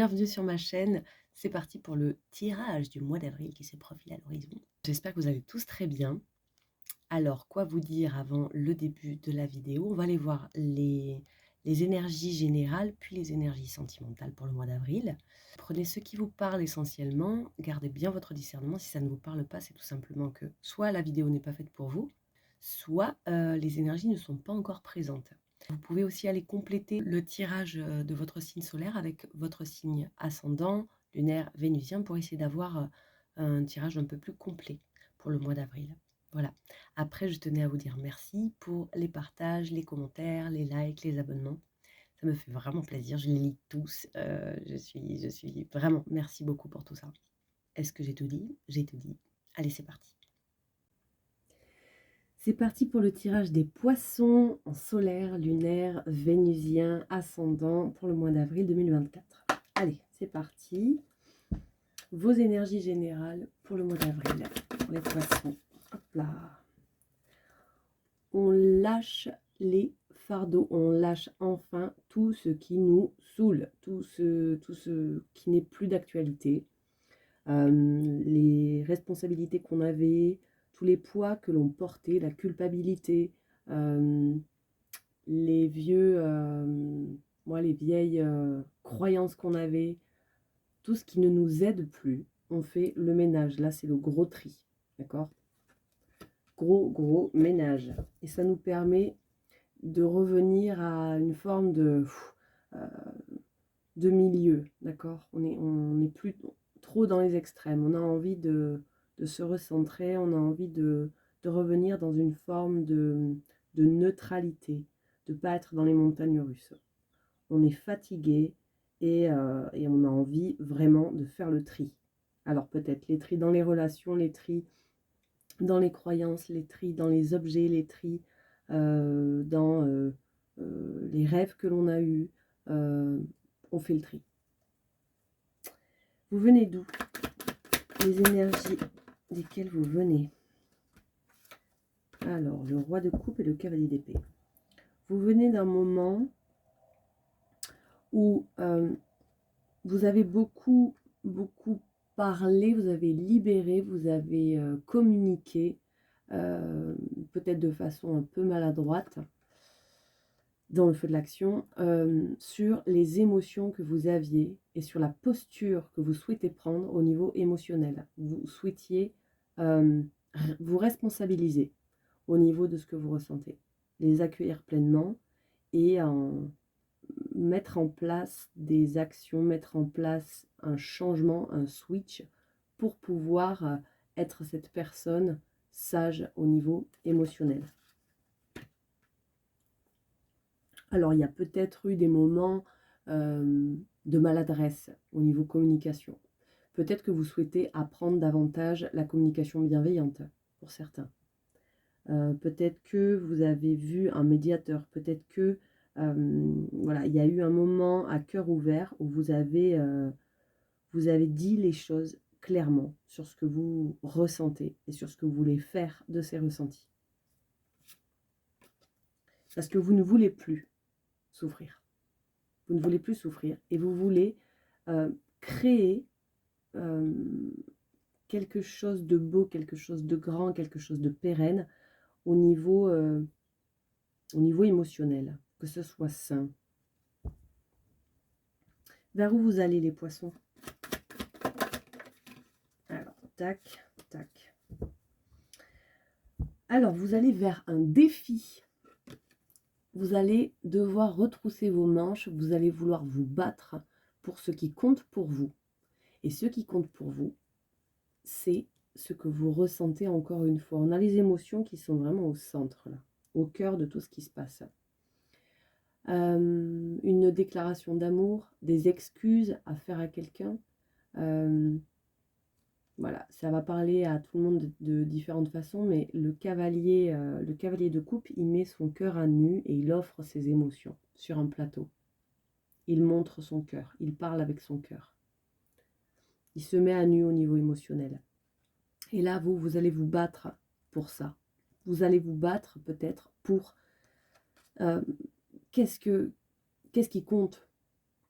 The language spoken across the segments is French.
bienvenue sur ma chaîne. C'est parti pour le tirage du mois d'avril qui se profile à l'horizon. J'espère que vous allez tous très bien. Alors, quoi vous dire avant le début de la vidéo? On va aller voir les énergies générales, puis les énergies sentimentales pour le mois d'avril. Prenez ce qui vous parle essentiellement, gardez bien votre discernement. Si ça ne vous parle pas, c'est tout simplement que soit la vidéo n'est pas faite pour vous, soit les énergies ne sont pas encore présentes. Vous pouvez aussi aller compléter le tirage de votre signe solaire avec votre signe ascendant, lunaire, vénusien pour essayer d'avoir un tirage un peu plus complet pour le mois d'avril. Voilà. Après, je tenais à vous dire merci pour les partages, les commentaires, les likes, les abonnements. Ça me fait vraiment plaisir. Je les lis tous. Je suis vraiment... Merci beaucoup pour tout ça. Est-ce que j'ai tout dit? J'ai tout dit. Allez, c'est parti. C'est parti pour le tirage des poissons en solaire, lunaire, vénusien, ascendant pour le mois d'avril 2024. Allez, c'est parti. Vos énergies générales pour le mois d'avril, pour les poissons. Hop là. On lâche les fardeaux, on lâche enfin tout ce qui nous saoule, tout ce qui n'est plus d'actualité. Les responsabilités qu'on avait, tous les poids que l'on portait, la culpabilité, les vieilles croyances qu'on avait, tout ce qui ne nous aide plus, on fait le ménage. Là, c'est le gros tri, d'accord? Gros ménage. Et ça nous permet de revenir à une forme de milieu, d'accord? On n'est plus trop dans les extrêmes. On a envie de se recentrer, on a envie de revenir dans une forme de neutralité, de ne pas être dans les montagnes russes. On est fatigué et on a envie vraiment de faire le tri. Alors peut-être les tris dans les relations, les tris dans les croyances, les tris dans les objets, les tris dans les rêves que l'on a eus. On fait le tri. Vous venez d'où? Les énergies desquelles vous venez. Alors, le roi de coupe et le cavalier d'épée. Vous venez d'un moment où vous avez beaucoup parlé, vous avez libéré, vous avez communiqué, peut-être de façon un peu maladroite, dans le feu de l'action, sur les émotions que vous aviez et sur la posture que vous souhaitez prendre au niveau émotionnel. Vous souhaitiez vous responsabiliser au niveau de ce que vous ressentez, les accueillir pleinement et mettre en place des actions, mettre en place un changement, un switch pour pouvoir être cette personne sage au niveau émotionnel. Alors, il y a peut-être eu des moments de maladresse au niveau communication. Peut-être que vous souhaitez apprendre davantage la communication bienveillante pour certains. Peut-être que vous avez vu un médiateur. Peut-être que voilà, il y a eu un moment à cœur ouvert où vous avez dit les choses clairement sur ce que vous ressentez et sur ce que vous voulez faire de ces ressentis. Parce que vous ne voulez plus souffrir. Vous ne voulez plus souffrir et vous voulez créer quelque chose de beau, quelque chose de grand, quelque chose de pérenne au niveau émotionnel, que ce soit sain. Vers où vous allez les poissons? Alors, tac, tac. Alors, vous allez vers un défi. Vous allez devoir retrousser vos manches, vous allez vouloir vous battre pour ce qui compte pour vous. Et ce qui compte pour vous, c'est ce que vous ressentez encore une fois. On a les émotions qui sont vraiment au centre, là, au cœur de tout ce qui se passe. Une déclaration d'amour, des excuses à faire à quelqu'un. Voilà, ça va parler à tout le monde de différentes façons, mais le cavalier de coupe, il met son cœur à nu et il offre ses émotions sur un plateau. Il montre son cœur, il parle avec son cœur. Il se met à nu au niveau émotionnel. Et là, vous allez vous battre pour ça. Vous allez vous battre peut-être pour qu'est-ce qui compte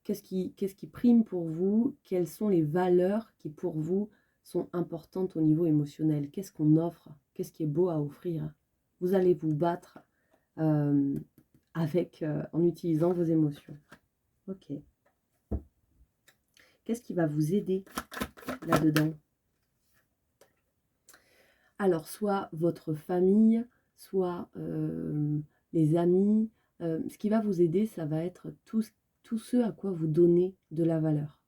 qu'est-ce qui prime pour vous? Quelles sont les valeurs qui pour vous sont importantes au niveau émotionnel? Qu'est-ce qu'on offre? Qu'est-ce qui est beau à offrir? Vous allez vous battre en utilisant vos émotions. Ok. Qu'est-ce qui va vous aider là-dedans? Alors, soit votre famille, soit les amis. Ce qui va vous aider, ça va être tout ce à quoi vous donnez de la valeur.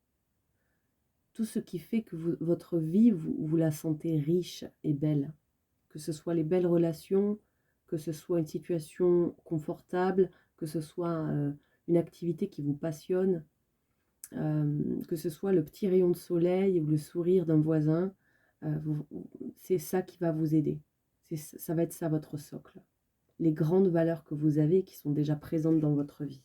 Tout ce qui fait que votre vie, vous la sentez riche et belle. Que ce soit les belles relations, que ce soit une situation confortable, que ce soit une activité qui vous passionne, que ce soit le petit rayon de soleil ou le sourire d'un voisin, c'est ça qui va vous aider. Ça va être ça votre socle. Les grandes valeurs que vous avez qui sont déjà présentes dans votre vie.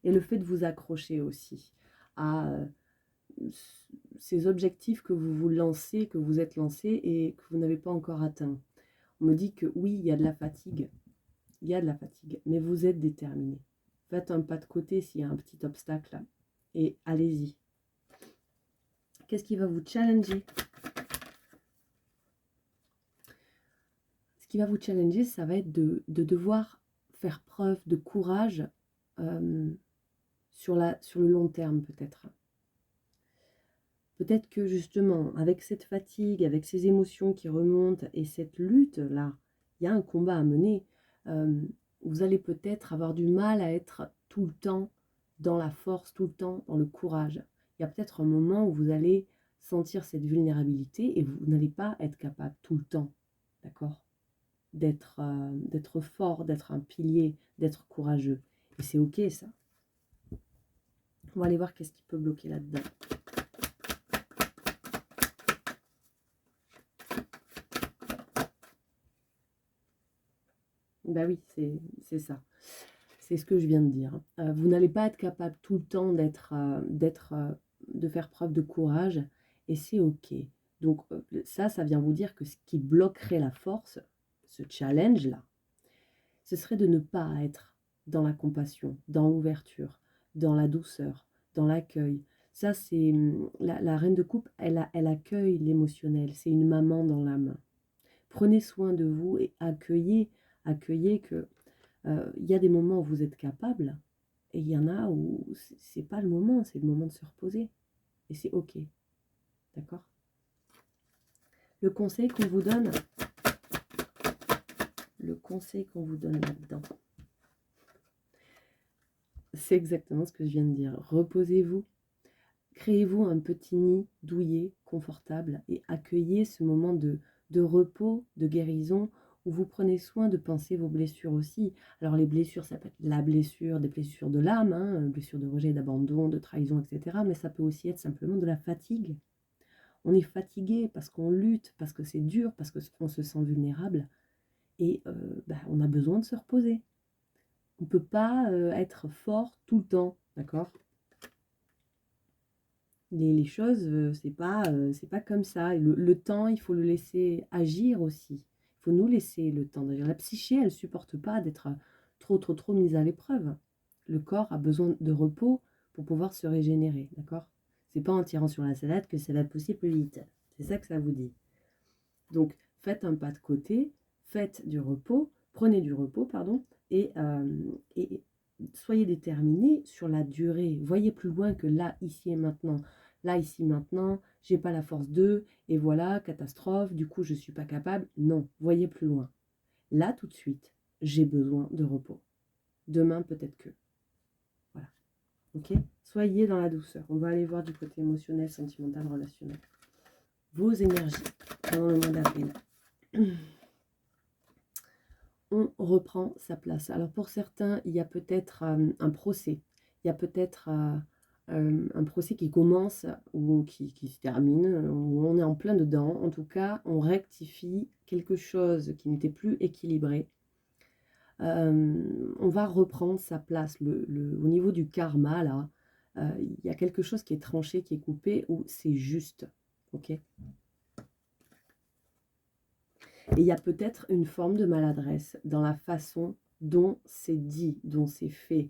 Et le fait de vous accrocher aussi à ces objectifs que vous vous lancez, que vous êtes lancé et que vous n'avez pas encore atteint. On me dit que oui, il y a de la fatigue. Il y a de la fatigue, mais vous êtes déterminé. Faites un pas de côté s'il y a un petit obstacle et allez-y. Qu'est-ce qui va vous challenger? Ce qui va vous challenger, ça va être de devoir faire preuve de courage sur le long terme peut-être. Peut-être que justement, avec cette fatigue, avec ces émotions qui remontent et cette lutte-là, il y a un combat à mener. Vous allez peut-être avoir du mal à être tout le temps dans la force, tout le temps dans le courage. Il y a peut-être un moment où vous allez sentir cette vulnérabilité et vous n'allez pas être capable tout le temps, d'accord, d'être fort, d'être un pilier, d'être courageux. Et c'est ok ça. On va aller voir qu'est-ce qui peut bloquer là-dedans. Bah oui, c'est ça. C'est ce que je viens de dire. Vous n'allez pas être capable tout le temps de faire preuve de courage et c'est ok. Donc ça vient vous dire que ce qui bloquerait la force, ce challenge-là, ce serait de ne pas être dans la compassion, dans l'ouverture, dans la douceur, dans l'accueil. Ça, c'est la reine de coupe, elle accueille l'émotionnel. C'est une maman dans l'âme. Prenez soin de vous et accueillez que il y a des moments où vous êtes capable et il y en a où c'est pas le moment, c'est le moment de se reposer. Et c'est ok. D'accord? Le conseil qu'on vous donne, là-dedans, c'est exactement ce que je viens de dire. Reposez-vous. Créez-vous un petit nid douillet, confortable et accueillez ce moment de repos, de guérison où vous prenez soin de penser vos blessures aussi. Alors les blessures, ça peut être la blessure, des blessures de l'âme, blessures de rejet, d'abandon, de trahison, etc. Mais ça peut aussi être simplement de la fatigue. On est fatigué parce qu'on lutte, parce que c'est dur, parce qu'on se sent vulnérable. Et on a besoin de se reposer. On ne peut pas être fort tout le temps, d'accord ? Les choses, c'est pas comme ça. Le temps, il faut le laisser agir aussi. Il faut nous laisser le temps d'agir. La psyché, elle ne supporte pas d'être trop mise à l'épreuve. Le corps a besoin de repos pour pouvoir se régénérer, d'accord? C'est pas en tirant sur la salade que ça va pousser plus vite. C'est ça que ça vous dit. Donc, faites un pas de côté, faites du repos, prenez du repos, pardon, et soyez déterminés sur la durée. Voyez plus loin que là, ici et maintenant. Là, ici, maintenant, j'ai pas la force de, et voilà, catastrophe, du coup, je suis pas capable. Non, voyez plus loin. Là, tout de suite, j'ai besoin de repos. Demain, peut-être que. Voilà. Ok? Soyez dans la douceur. On va aller voir du côté émotionnel, sentimental, relationnel. Vos énergies pendant le mois d'avril. On reprend sa place. Alors pour certains, il y a peut-être un procès. Il y a peut-être un procès qui commence ou qui se termine, où on est en plein dedans. En tout cas, on rectifie quelque chose qui n'était plus équilibré. On va reprendre sa place. Au niveau du karma, là, il y a quelque chose qui est tranché, qui est coupé, où c'est juste. Ok ? Et il y a peut-être une forme de maladresse dans la façon dont c'est dit, dont c'est fait.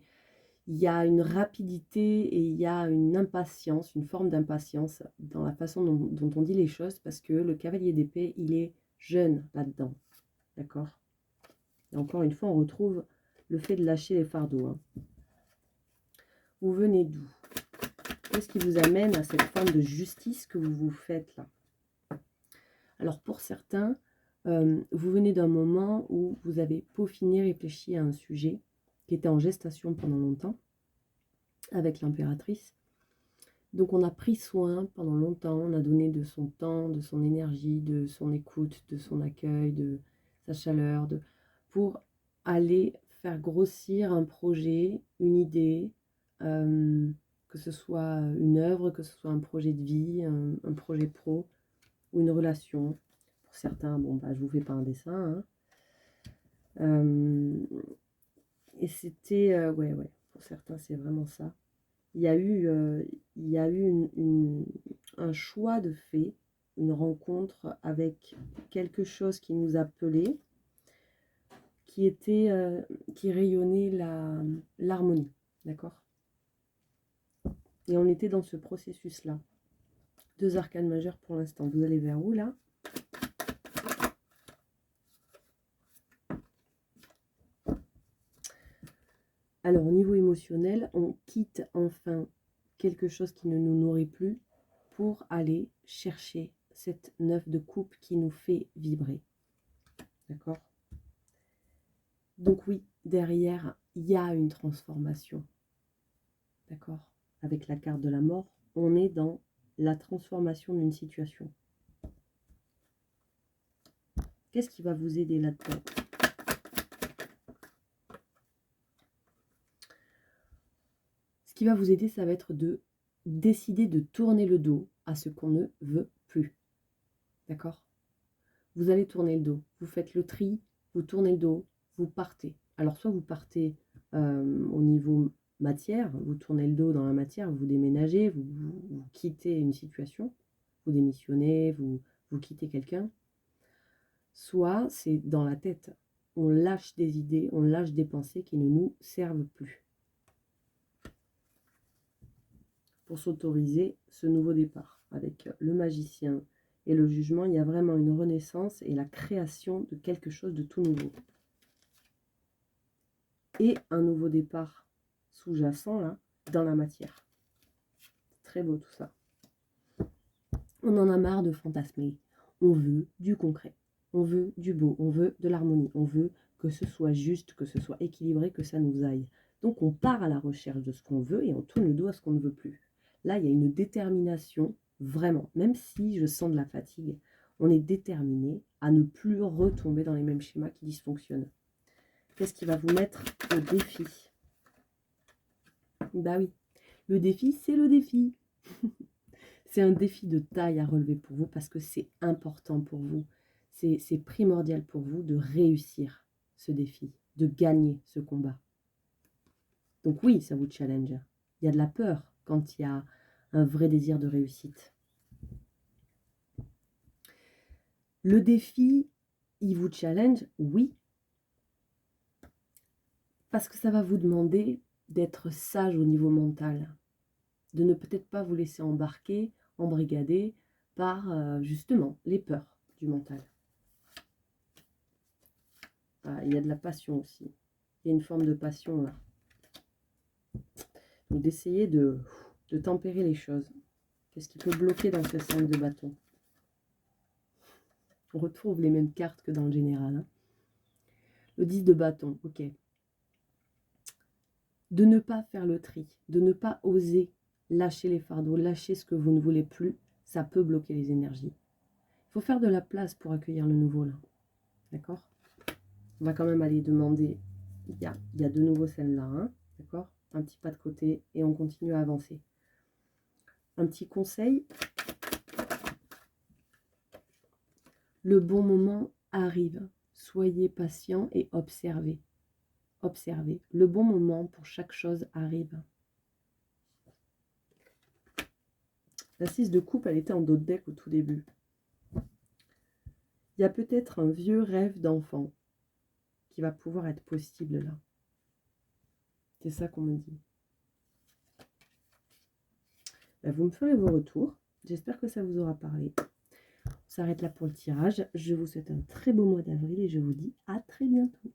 il y a une rapidité et il y a une impatience, une forme d'impatience dans la façon dont on dit les choses, parce que le cavalier d'épée, il est jeune là-dedans, d'accord? Et encore une fois, on retrouve le fait de lâcher les fardeaux. Hein. Vous venez d'où? Qu'est-ce qui vous amène à cette forme de justice que vous vous faites là? Alors pour certains, vous venez d'un moment où vous avez peaufiné, réfléchi à un sujet qui était en gestation pendant longtemps, avec l'impératrice. Donc on a pris soin pendant longtemps, on a donné de son temps, de son énergie, de son écoute, de son accueil, de sa chaleur, pour aller faire grossir un projet, une idée, que ce soit une œuvre, que ce soit un projet de vie, un projet pro ou une relation. Pour certains, bon bah je vous fais pas un dessin, hein. Et c'était, ouais, pour certains c'est vraiment ça. Il y a eu, un choix de fait, une rencontre avec quelque chose qui nous appelait, qui rayonnait l'harmonie, d'accord? Et on était dans ce processus-là. 2 arcanes majeures pour l'instant. Vous allez vers où là? Alors au niveau émotionnel, on quitte enfin quelque chose qui ne nous nourrit plus pour aller chercher cette 9 de coupe qui nous fait vibrer. D'accord? Donc oui, derrière, il y a une transformation. D'accord? Avec la carte de la mort, on est dans la transformation d'une situation. Qu'est-ce qui va vous aider là-dedans? Ce qui va vous aider, ça va être de décider de tourner le dos à ce qu'on ne veut plus. D'accord? Vous allez tourner le dos. Vous faites le tri, vous tournez le dos, vous partez. Alors soit vous partez au niveau matière, vous tournez le dos dans la matière, vous déménagez, vous quittez une situation, vous démissionnez, vous quittez quelqu'un. Soit c'est dans la tête, on lâche des idées, on lâche des pensées qui ne nous servent plus. Pour s'autoriser ce nouveau départ. Avec le magicien et le jugement, il y a vraiment une renaissance et la création de quelque chose de tout nouveau. Et un nouveau départ sous-jacent là, dans la matière. C'est très beau tout ça. On en a marre de fantasmer. On veut du concret. On veut du beau. On veut de l'harmonie. On veut que ce soit juste, que ce soit équilibré, que ça nous aille. Donc on part à la recherche de ce qu'on veut et on tourne le dos à ce qu'on ne veut plus. Là, il y a une détermination, vraiment. Même si je sens de la fatigue, on est déterminé à ne plus retomber dans les mêmes schémas qui dysfonctionnent. Qu'est-ce qui va vous mettre au défi? Bah oui, le défi, c'est le défi. C'est un défi de taille à relever pour vous parce que c'est important pour vous. C'est primordial pour vous de réussir ce défi, de gagner ce combat. Donc oui, ça vous challenge. Il y a de la peur quand il y a un vrai désir de réussite. Le défi, il vous challenge, oui, parce que ça va vous demander d'être sage au niveau mental, de ne peut-être pas vous laisser embrigader par justement les peurs du mental. Ah, il y a de la passion aussi. Il y a une forme de passion là. Donc d'essayer de tempérer les choses. Qu'est-ce qui peut bloquer dans ce 5 de bâton? On retrouve les mêmes cartes que dans le général. Hein. Le 10 de bâton, ok. De ne pas faire le tri, de ne pas oser lâcher les fardeaux, lâcher ce que vous ne voulez plus, ça peut bloquer les énergies. Il faut faire de la place pour accueillir le nouveau là. D'accord? On va quand même aller demander, il y a de nouveau celle-là, hein, d'accord? Un petit pas de côté et on continue à avancer. Un petit conseil, le bon moment arrive. Soyez patient et observez. Observez. Le bon moment pour chaque chose arrive. La 6 de coupe, elle était en dos de deck au tout début. Il y a peut-être un vieux rêve d'enfant qui va pouvoir être possible là. C'est ça qu'on me dit. vous me ferez vos retours. J'espère que ça vous aura parlé. On s'arrête là pour le tirage. Je vous souhaite un très beau mois d'avril et je vous dis à très bientôt.